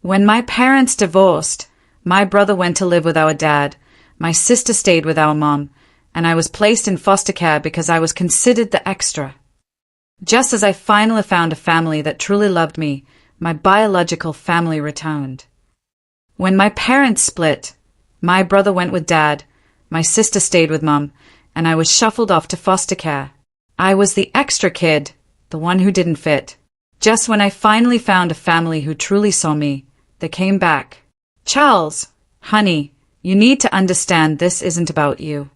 When my parents divorced, my brother went to live with our dad, my sister stayed with our mom, and I was placed in foster care because I was considered the extra. Just as I finally found a family that truly loved me, my biological family returned. When my parents split, my brother went with dad, my sister stayed with mom, and I was shuffled off to foster care. I was the extra kid, the one who didn't fit. Just when I finally found a family who truly saw me, they came back. Charles, honey, you need to understand this isn't about you.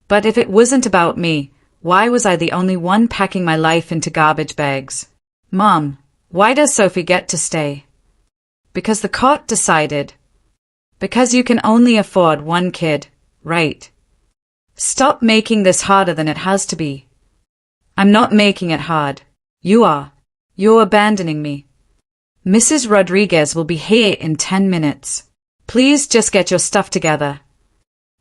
But if it wasn't about me, why was I the only one packing my life into garbage bags? Mom, why does Sophie get to stay? Because the court decided. Because you can only afford one kid, right? Stop making this harder than it has to be. I'm not making it hard. You are. You're abandoning me. Mrs. Rodriguez will be here in 10 minutes. Please just get your stuff together.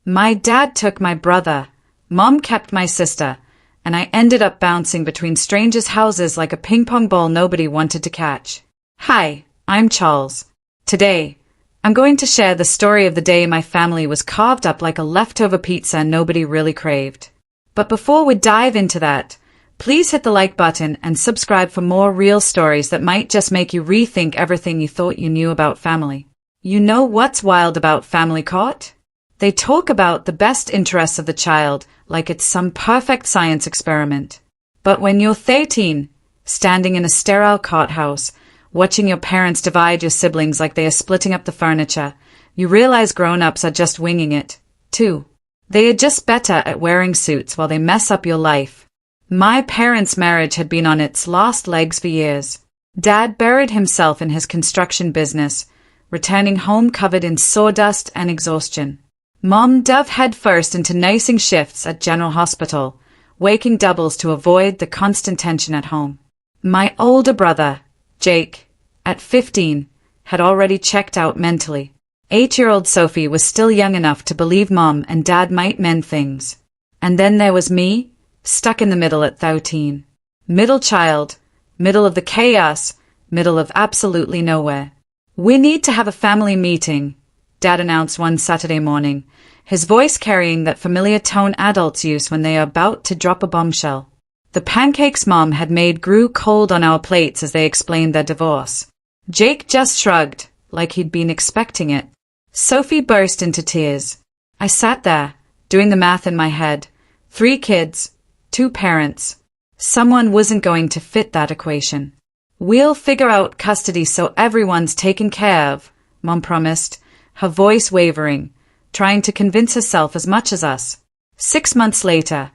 My dad took my brother, Mom kept my sister, and I ended up bouncing between strangers' houses like a ping-pong ball nobody wanted to catch. Hi, I'm Charles. Today, I'm going to share the story of the day my family was carved up like a leftover pizza nobody really craved. But before we dive into that, please hit the like button and subscribe for more real stories that might just make you rethink everything you thought you knew about family. You know what's wild about family court? They talk about the best interests of the child like it's some perfect science experiment. But when you're 13, standing in a sterile courthouse, watching your parents divide your siblings like they are splitting up the furniture, you realize grown-ups are just winging it, too. They are just better at wearing suits while they mess up your life. My parents' marriage had been on its last legs for years. Dad buried himself in his construction business, returning home covered in sawdust and exhaustion. Mom dove headfirst into nursing shifts at General Hospital, waking doubles to avoid the constant tension at home. My older brother, Jake, at 15, had already checked out mentally. 8-year-old Sophie was still young enough to believe Mom and Dad might mend things. And then there was me, stuck in the middle at 13. Middle child, middle of the chaos, middle of absolutely nowhere. We need to have a family meeting, Dad announced one Saturday morning, his voice carrying that familiar tone adults use when they are about to drop a bombshell. The pancakes Mom had made grew cold on our plates as they explained their divorce. Jake just shrugged, like he'd been expecting it. Sophie burst into tears. I sat there, doing the math in my head. 3 kids, 2 parents. Someone wasn't going to fit that equation. We'll figure out custody so everyone's taken care of, Mom promised, her voice wavering, trying to convince herself as much as us. 6 months later,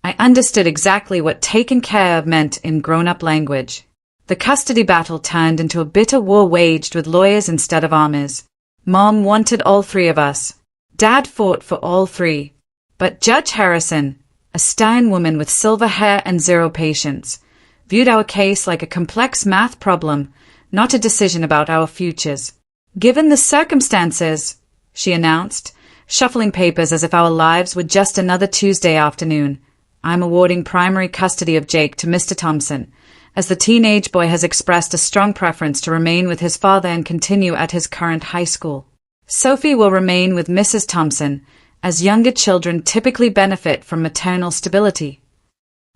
I understood exactly what taken care of meant in grown-up language. The custody battle turned into a bitter war waged with lawyers instead of armies. Mom wanted all 3 of us. Dad fought for all 3. But Judge Harrison, a stern woman with silver hair and zero patience, viewed our case like a complex math problem, not a decision about our futures. Given the circumstances, she announced, shuffling papers as if our lives were just another Tuesday afternoon, I'm awarding primary custody of Jake to Mr. Thompson, as the teenage boy has expressed a strong preference to remain with his father and continue at his current high school. Sophie will remain with Mrs. Thompson, as younger children typically benefit from maternal stability.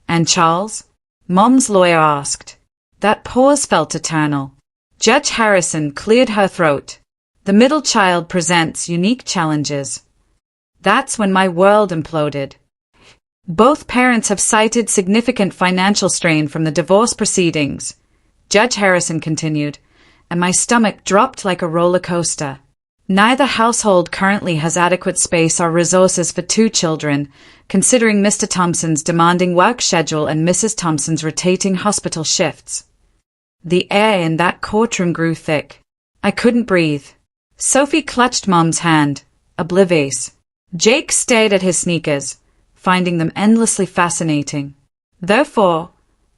And Charles? Mom's lawyer asked. That pause felt eternal. Judge Harrison cleared her throat. The middle child presents unique challenges. That's when my world imploded. Both parents have cited significant financial strain from the divorce proceedings, Judge Harrison continued, and my stomach dropped like a roller coaster. Neither household currently has adequate space or resources for 2 children, considering Mr. Thompson's demanding work schedule and Mrs. Thompson's rotating hospital shifts. The air in that courtroom grew thick. I couldn't breathe. Sophie clutched Mom's hand, oblivious. Jake stared at his sneakers, finding them endlessly fascinating. Therefore,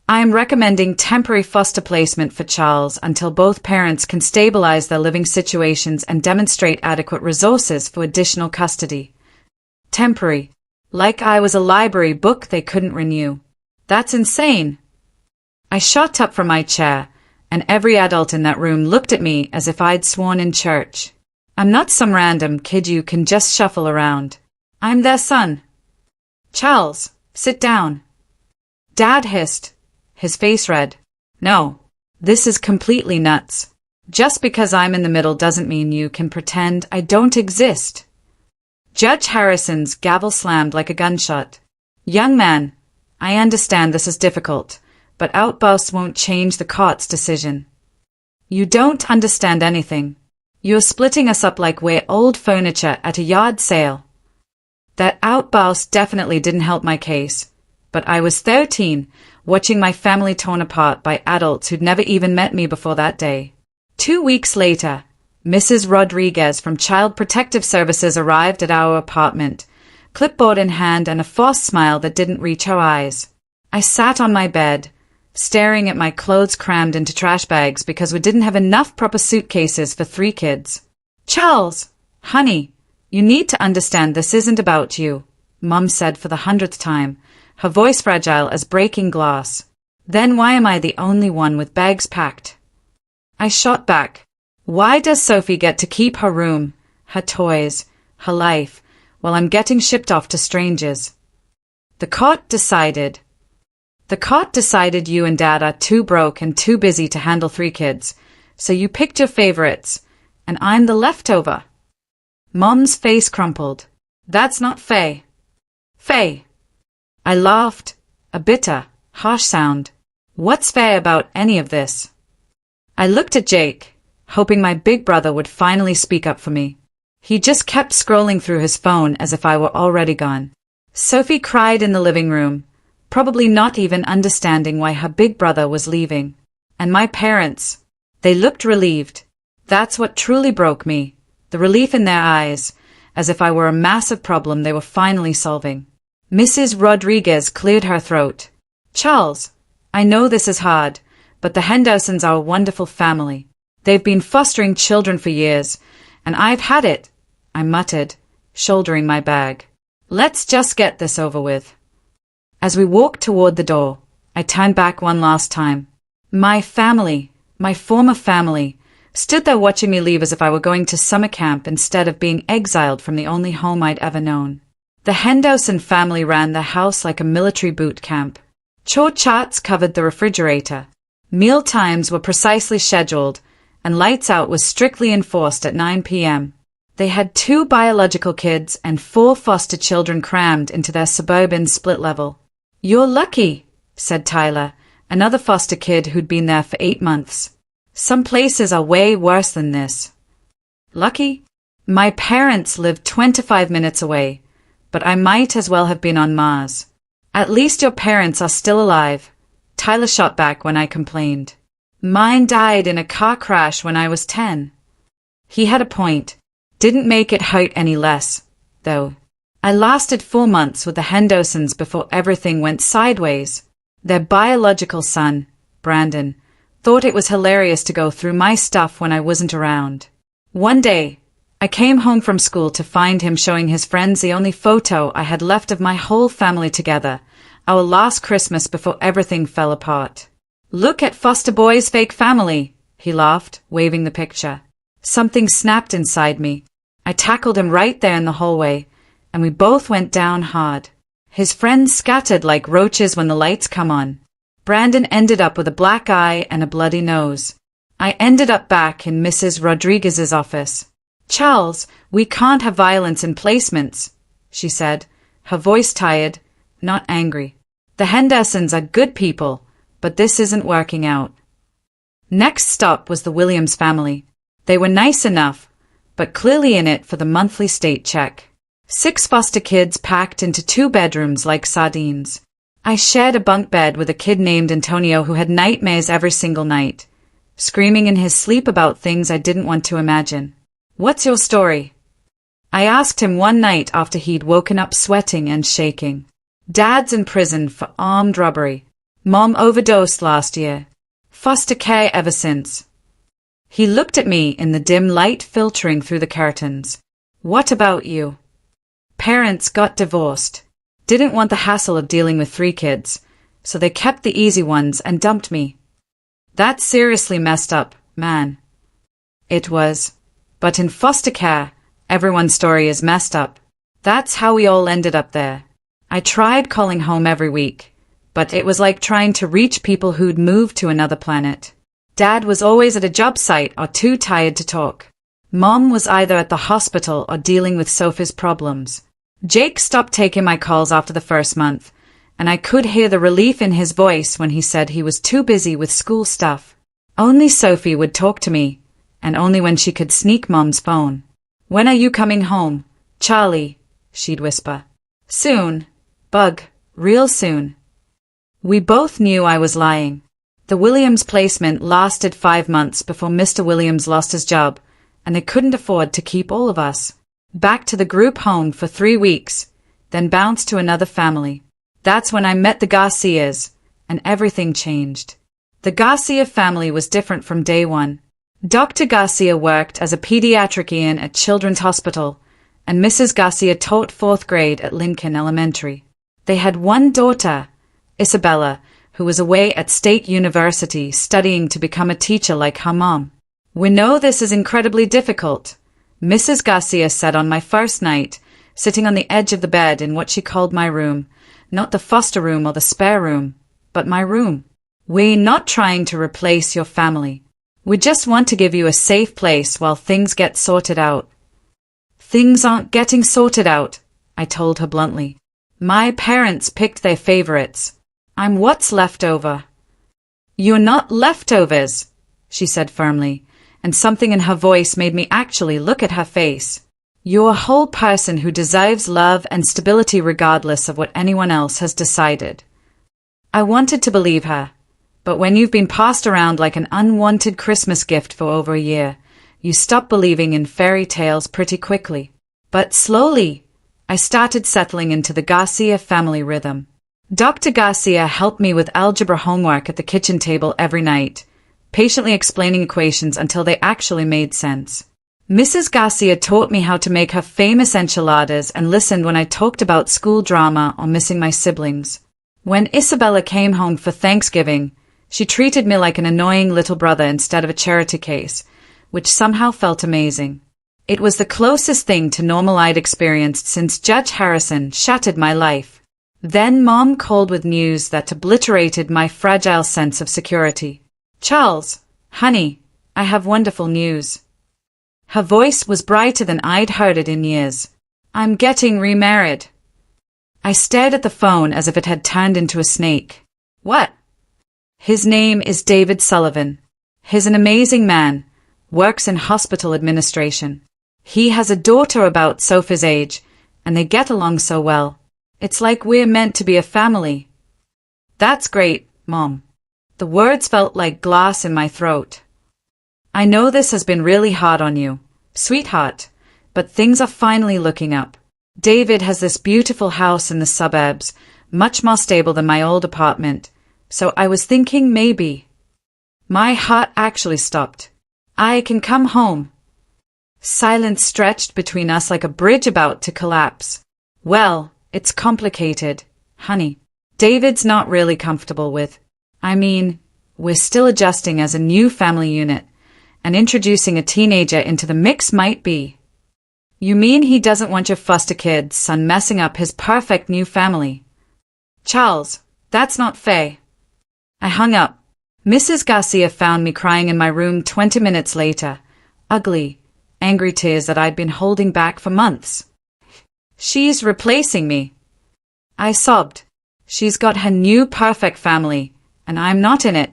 I am recommending temporary foster placement for Charles until both parents can stabilize their living situations and demonstrate adequate resources for additional custody. Temporary. Like I was a library book they couldn't renew. That's insane. I shot up from my chair, and every adult in that room looked at me as if I'd sworn in church. I'm not some random kid you can just shuffle around. I'm their son. Charles, sit down. Dad hissed, his face red. No, this is completely nuts. Just because I'm in the middle doesn't mean you can pretend I don't exist. Judge Harrison's gavel slammed like a gunshot. Young man, I understand this is difficult, but outbursts won't change the court's decision. You don't understand anything. You're splitting us up like we're old furniture at a yard sale. That outburst definitely didn't help my case, but I was 13, watching my family torn apart by adults who'd never even met me before that day. 2 weeks later, Mrs. Rodriguez from Child Protective Services arrived at our apartment, clipboard in hand and a forced smile that didn't reach her eyes. I sat on my bed, staring at my clothes crammed into trash bags because we didn't have enough proper suitcases for 3 kids. Charles, honey, you need to understand this isn't about you, Mum said for the 100th time, her voice fragile as breaking glass. Then why am I the only one with bags packed? I shot back. Why does Sophie get to keep her room, her toys, her life, while I'm getting shipped off to strangers? The court decided you and Dad are too broke and too busy to handle 3 kids, so you picked your favorites, and I'm the leftover. Mom's face crumpled. That's not fair. Fair. I laughed, a bitter, harsh sound. What's fair about any of this? I looked at Jake, hoping my big brother would finally speak up for me. He just kept scrolling through his phone as if I were already gone. Sophie cried in the living room, probably not even understanding why her big brother was leaving. And my parents, they looked relieved. That's what truly broke me, the relief in their eyes, as if I were a massive problem they were finally solving. Mrs. Rodriguez cleared her throat. Charles, I know this is hard, but the Hendersons are a wonderful family. They've been fostering children for years, and I've had it, I muttered, shouldering my bag. Let's just get this over with. As we walked toward the door, I turned back one last time. My family, my former family, stood there watching me leave as if I were going to summer camp instead of being exiled from the only home I'd ever known. The Henderson family ran their house like a military boot camp. Chore charts covered the refrigerator. Meal times were precisely scheduled, and lights out was strictly enforced at 9 p.m. They had 2 biological kids and 4 foster children crammed into their suburban split level. You're lucky, said Tyler, another foster kid who'd been there for 8 months. Some places are way worse than this. Lucky? My parents lived 25 minutes away, but I might as well have been on Mars. At least your parents are still alive, Tyler shot back when I complained. Mine died in a car crash when I was 10. He had a point. Didn't make it hurt any less, though. I lasted 4 months with the Hendersons before everything went sideways. Their biological son, Brandon, thought it was hilarious to go through my stuff when I wasn't around. One day, I came home from school to find him showing his friends the only photo I had left of my whole family together, our last Christmas before everything fell apart. Look at foster boy's fake family, he laughed, waving the picture. Something snapped inside me. I tackled him right there in the hallway, and we both went down hard. His friends scattered like roaches when the lights come on. Brandon ended up with a black eye and a bloody nose. I ended up back in Mrs. Rodriguez's office. Charles, we can't have violence in placements, she said, her voice tired, not angry. The Hendersons are good people, but this isn't working out. Next stop was the Williams family. They were nice enough, but clearly in it for the monthly state check. 6 foster kids packed into 2 bedrooms like sardines. I shared a bunk bed with a kid named Antonio who had nightmares every single night, screaming in his sleep about things I didn't want to imagine. What's your story? I asked him one night after he'd woken up sweating and shaking. Dad's in prison for armed robbery. Mom overdosed last year. Foster care ever since. He looked at me in the dim light filtering through the curtains. What about you? Parents got divorced. Didn't want the hassle of dealing with 3 kids, so they kept the easy ones and dumped me. That's seriously messed up, man. It was. But in foster care, everyone's story is messed up. That's how we all ended up there. I tried calling home every week, but it was like trying to reach people who'd moved to another planet. Dad was always at a job site or too tired to talk. Mom was either at the hospital or dealing with Sophie's problems. Jake stopped taking my calls after the first month, and I could hear the relief in his voice when he said he was too busy with school stuff. Only Sophie would talk to me, and only when she could sneak Mom's phone. "When are you coming home, Charlie?" she'd whisper. "Soon, Bug, real soon." We both knew I was lying. The Williams placement lasted 5 months before Mr. Williams lost his job, and they couldn't afford to keep all of us. Back to the group home for 3 weeks, then bounced to another family. That's when I met the Garcias, and everything changed. The Garcia family was different from day one. Dr. Garcia worked as a pediatrician at Children's Hospital, and Mrs. Garcia taught 4th grade at Lincoln Elementary. They had one daughter, Isabella, who was away at State University studying to become a teacher like her mom. "We know this is incredibly difficult," Mrs. Garcia said on my first night, sitting on the edge of the bed in what she called my room, not the foster room or the spare room, but my room. "We're not trying to replace your family. We just want to give you a safe place while things get sorted out." "Things aren't getting sorted out," I told her bluntly. "My parents picked their favorites. I'm what's left over." "You're not leftovers," she said firmly, and something in her voice made me actually look at her face. "You're a whole person who deserves love and stability regardless of what anyone else has decided." I wanted to believe her, but when you've been passed around like an unwanted Christmas gift for over a year, you stop believing in fairy tales pretty quickly. But slowly, I started settling into the Garcia family rhythm. Dr. Garcia helped me with algebra homework at the kitchen table every night, patiently explaining equations until they actually made sense. Mrs. Garcia taught me how to make her famous enchiladas and listened when I talked about school drama or missing my siblings. When Isabella came home for Thanksgiving, she treated me like an annoying little brother instead of a charity case, which somehow felt amazing. It was the closest thing to normal I'd experienced since Judge Harrison shattered my life. Then Mom called with news that obliterated my fragile sense of security. "Charles, honey, I have wonderful news." Her voice was brighter than I'd heard it in years. "I'm getting remarried." I stared at the phone as if it had turned into a snake. "What?" "His name is David Sullivan. He's an amazing man, works in hospital administration. He has a daughter about Sophie's age, and they get along so well. It's like we're meant to be a family." "That's great, Mom." The words felt like glass in my throat. "I know this has been really hard on you, sweetheart, but things are finally looking up. David has this beautiful house in the suburbs, much more stable than my old apartment, so I was thinking maybe." My heart actually stopped. "I can come home." Silence stretched between us like a bridge about to collapse. "Well, it's complicated, honey. David's not really comfortable with. I mean, we're still adjusting as a new family unit, and introducing a teenager into the mix might be." "You mean he doesn't want your foster kid's son messing up his perfect new family?" "Charles, that's not fair." I hung up. Mrs. Garcia found me crying in my room 20 minutes later, ugly, angry tears that I'd been holding back for months. "She's replacing me." I sobbed. "She's got her new perfect family, and I'm not in it."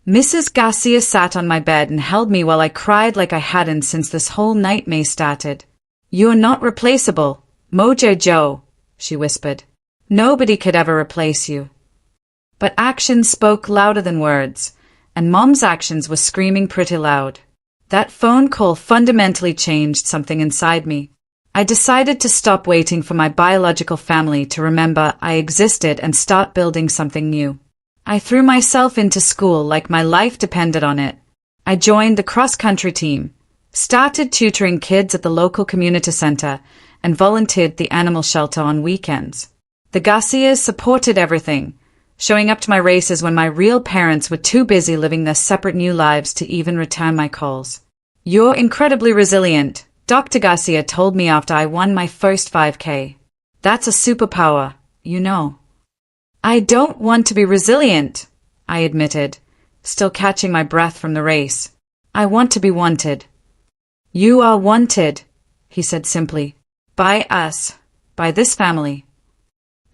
Mrs. Garcia sat on my bed and held me while I cried like I hadn't since this whole nightmare started. "You're not replaceable, Mojo Joe," she whispered. "Nobody could ever replace you." But actions spoke louder than words, and Mom's actions were screaming pretty loud. That phone call fundamentally changed something inside me. I decided to stop waiting for my biological family to remember I existed and start building something new. I threw myself into school like my life depended on it. I joined the cross-country team, started tutoring kids at the local community center, and volunteered at the animal shelter on weekends. The Garcias supported everything, showing up to my races when my real parents were too busy living their separate new lives to even return my calls. You're incredibly resilient, Dr. Garcia told me after I won my first 5K. That's a superpower, you know. I don't want to be resilient, I admitted, still catching my breath from the race. I want to be wanted. You are wanted, he said simply. By us. By this family.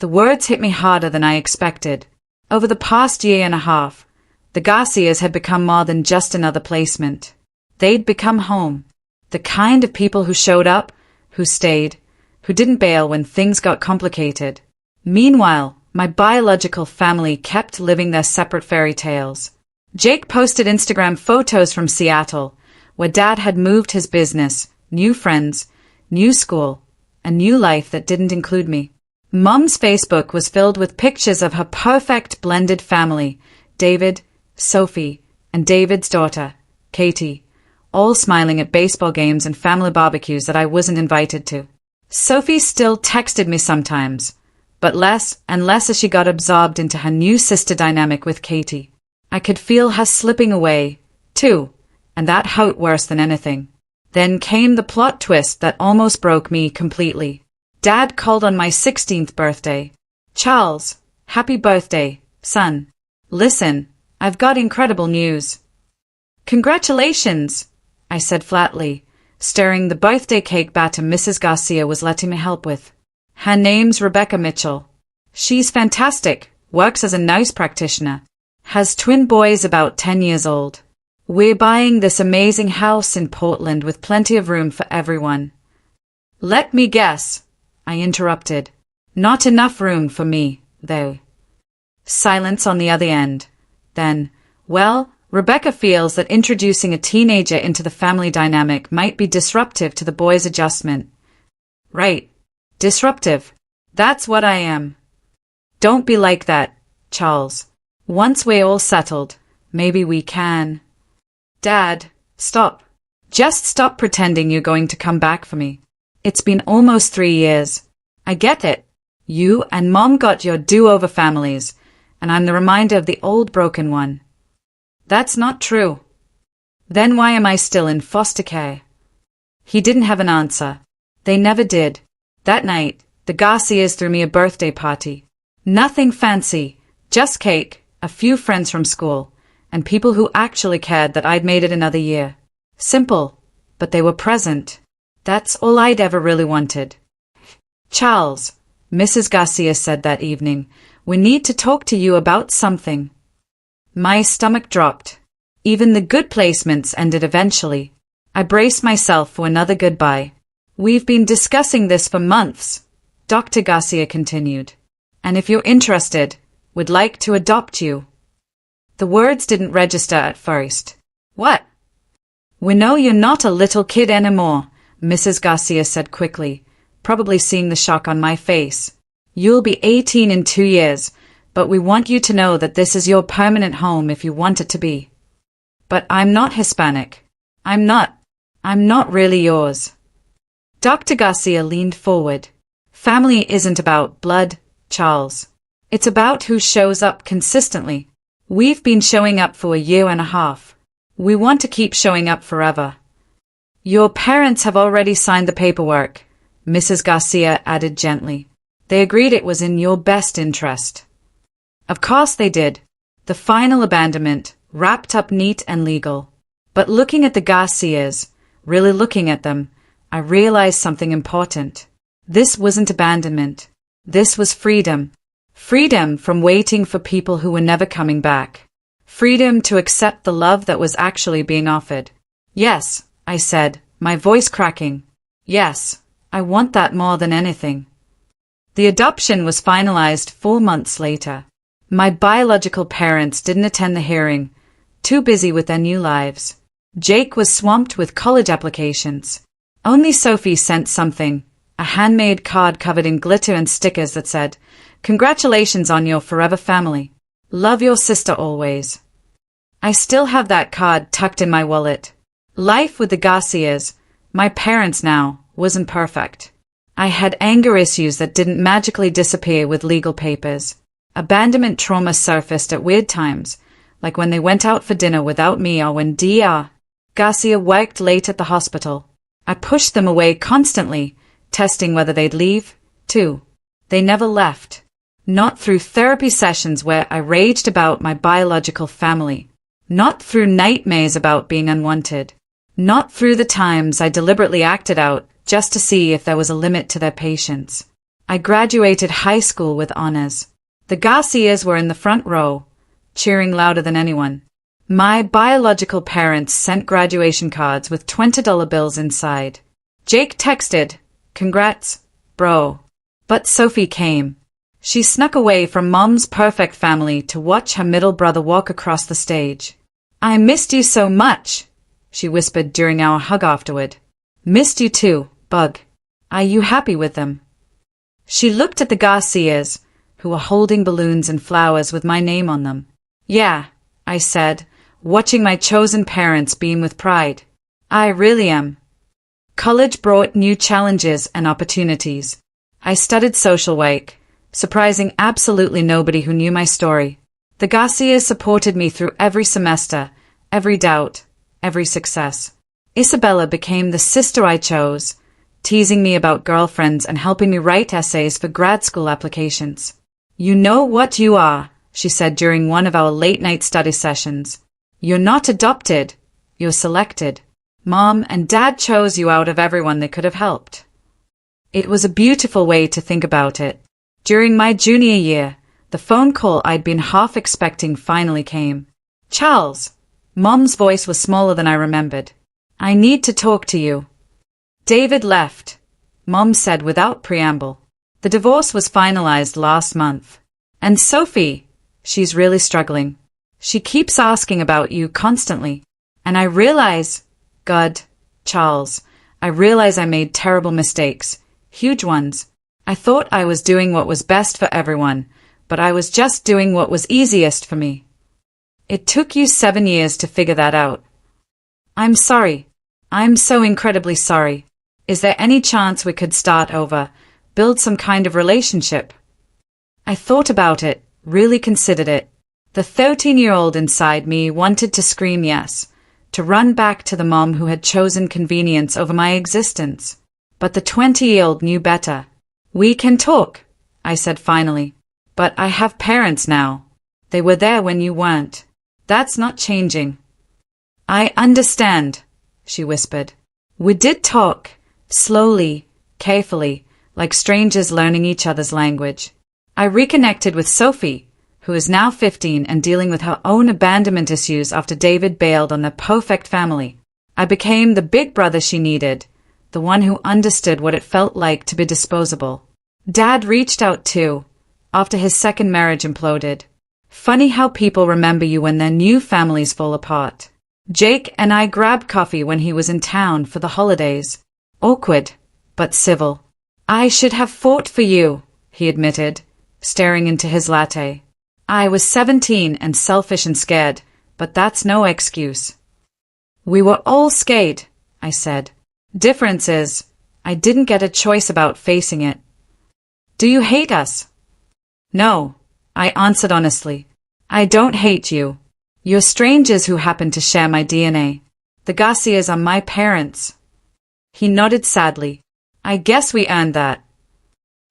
The words hit me harder than I expected. Over the past year and a half, the Garcias had become more than just another placement. They'd become home. The kind of people who showed up, who stayed, who didn't bail when things got complicated. Meanwhile, my biological family kept living their separate fairy tales. Jake posted Instagram photos from Seattle, where Dad had moved his business, new friends, new school, a new life that didn't include me. Mom's Facebook was filled with pictures of her perfect blended family, David, Sophie, and David's daughter, Katie, all smiling at baseball games and family barbecues that I wasn't invited to. Sophie still texted me sometimes, but less and less as she got absorbed into her new sister dynamic with Katie. I could feel her slipping away, too, and that hurt worse than anything. Then came the plot twist that almost broke me completely. Dad called on my 16th birthday. Charles, happy birthday, son. Listen, I've got incredible news. Congratulations, I said flatly, stirring the birthday cake batter Mrs. Garcia was letting me help with. Her name's Rebecca Mitchell. She's fantastic, works as a nurse practitioner, has twin boys about 10 years old. We're buying this amazing house in Portland with plenty of room for everyone. Let me guess, I interrupted. Not enough room for me, though. Silence on the other end. Then, well, Rebecca feels that introducing a teenager into the family dynamic might be disruptive to the boys' adjustment. Right. Disruptive. That's what I am. Don't be like that, Charles. Once we're all settled, maybe we can. Dad, stop. Just stop pretending you're going to come back for me. It's been almost 3 years. I get it. You and Mom got your do-over families, and I'm the reminder of the old broken one. That's not true. Then why am I still in foster care? He didn't have an answer. They never did. That night, the Garcias threw me a birthday party. Nothing fancy, just cake, a few friends from school, and people who actually cared that I'd made it another year. Simple, but they were present. That's all I'd ever really wanted. Charles, Mrs. Garcia said that evening, we need to talk to you about something. My stomach dropped. Even the good placements ended eventually. I braced myself for another goodbye. We've been discussing this for months, Dr. Garcia continued. And if you're interested, we'd like to adopt you. The words didn't register at first. What? We know you're not a little kid anymore, Mrs. Garcia said quickly, probably seeing the shock on my face. You'll be 18 in 2 years, but we want you to know that this is your permanent home if you want it to be. But I'm not Hispanic. I'm not really yours. Dr. Garcia leaned forward. Family isn't about blood, Charles. It's about who shows up consistently. We've been showing up for a year and a half. We want to keep showing up forever. Your parents have already signed the paperwork, Mrs. Garcia added gently. They agreed it was in your best interest. Of course they did. The final abandonment, wrapped up neat and legal. But looking at the Garcias, really looking at them, I realized something important. This wasn't abandonment. This was freedom. Freedom from waiting for people who were never coming back. Freedom to accept the love that was actually being offered. Yes, I said, my voice cracking. Yes, I want that more than anything. The adoption was finalized 4 months later. My biological parents didn't attend the hearing, too busy with their new lives. Jake was swamped with college applications. Only Sophie sent something, a handmade card covered in glitter and stickers that said, "Congratulations on your forever family. Love your sister always." I still have that card tucked in my wallet. Life with the Garcias, my parents now, wasn't perfect. I had anger issues that didn't magically disappear with legal papers. Abandonment trauma surfaced at weird times, like when they went out for dinner without me or when Dr. Garcia worked late at the hospital. I pushed them away constantly, testing whether they'd leave, too. They never left. Not through therapy sessions where I raged about my biological family. Not through nightmares about being unwanted. Not through the times I deliberately acted out just to see if there was a limit to their patience. I graduated high school with honors. The Garcias were in the front row, cheering louder than anyone. My biological parents sent graduation cards with $20 bills inside. Jake texted, "Congrats, bro." But Sophie came. She snuck away from Mom's perfect family to watch her middle brother walk across the stage. "I missed you so much," she whispered during our hug afterward. "Missed you too, Bug. Are you happy with them?" She looked at the Garcias, who were holding balloons and flowers with my name on them. "Yeah," I said, watching my chosen parents beam with pride. "I really am." College brought new challenges and opportunities. I studied social work, surprising absolutely nobody who knew my story. The Garcias supported me through every semester, every doubt, every success. Isabella became the sister I chose, teasing me about girlfriends and helping me write essays for grad school applications. "You know what you are," she said during one of our late-night study sessions. "You're not adopted, you're selected. Mom and Dad chose you out of everyone they could have helped." It was a beautiful way to think about it. During my junior year, the phone call I'd been half expecting finally came. "Charles." Mom's voice was smaller than I remembered. "I need to talk to you." "David left," Mom said without preamble. "The divorce was finalized last month. And Sophie, she's really struggling. She keeps asking about you constantly. And I realize, God, Charles, I realize I made terrible mistakes. Huge ones. I thought I was doing what was best for everyone, but I was just doing what was easiest for me. It took you 7 years to figure that out. I'm sorry. I'm so incredibly sorry. Is there any chance we could start over, build some kind of relationship?" I thought about it, really considered it. The 13-year-old inside me wanted to scream yes, to run back to the mom who had chosen convenience over my existence. But the 20-year-old knew better. "We can talk," I said finally. "But I have parents now. They were there when you weren't. That's not changing." "I understand," she whispered. We did talk, slowly, carefully, like strangers learning each other's language. I reconnected with Sophie, who is now 15 and dealing with her own abandonment issues after David bailed on the perfect family. I became the big brother she needed, the one who understood what it felt like to be disposable. Dad reached out too, after his second marriage imploded. Funny how people remember you when their new families fall apart. Jake and I grabbed coffee when he was in town for the holidays. Awkward, but civil. "I should have fought for you," he admitted, staring into his latte. "I was 17 and selfish and scared, but that's no excuse." "We were all scared," I said. "Difference is, I didn't get a choice about facing it." "Do you hate us?" "No," I answered honestly. "I don't hate you. You're strangers who happen to share my DNA. The Garcias are my parents." He nodded sadly. "I guess we earned that."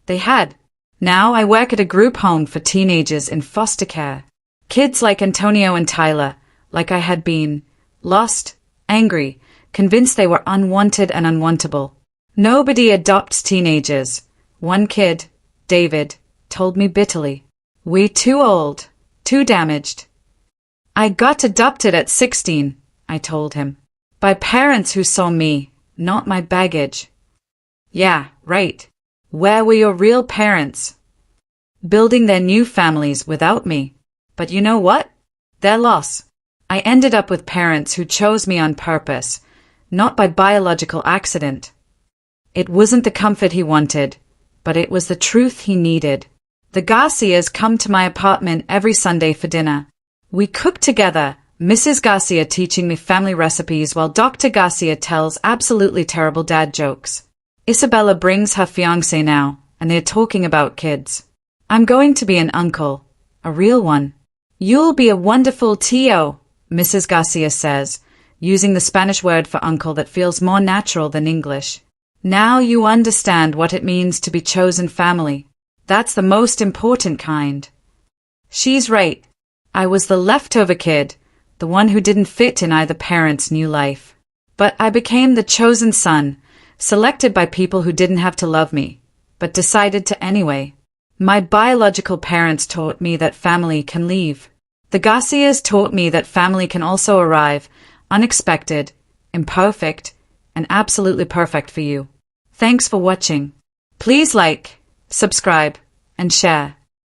They had. Now I work at a group home for teenagers in foster care. Kids like Antonio and Tyler, like I had been, lost, angry, convinced they were unwanted and unwantable. Nobody adopts teenagers. One kid, David, told me bitterly. "We're too old, too damaged." "I got adopted at 16, I told him. By parents who saw me, not my baggage. "Yeah, right. Where were your real parents?" "Building their new families without me. But you know what? Their loss. I ended up with parents who chose me on purpose, not by biological accident. It wasn't the comfort he wanted, but it was the truth he needed. The Garcias come to my apartment every Sunday for dinner. We cook together, Mrs. Garcia teaching me family recipes while Dr. Garcia tells absolutely terrible dad jokes. Isabella brings her fiancé now, and they're talking about kids. I'm going to be an uncle, a real one. You'll be a wonderful tío, Mrs. Garcia says, using the Spanish word for uncle that feels more natural than English. Now you understand what it means to be chosen family. That's the most important kind. She's right. I was the leftover kid, the one who didn't fit in either parent's new life. But I became the chosen son, selected by people who didn't have to love me, but decided to anyway. My biological parents taught me that family can leave. The Garcias taught me that family can also arrive, unexpected, imperfect, and absolutely perfect for you. Thanks for watching. Please like, subscribe, and share.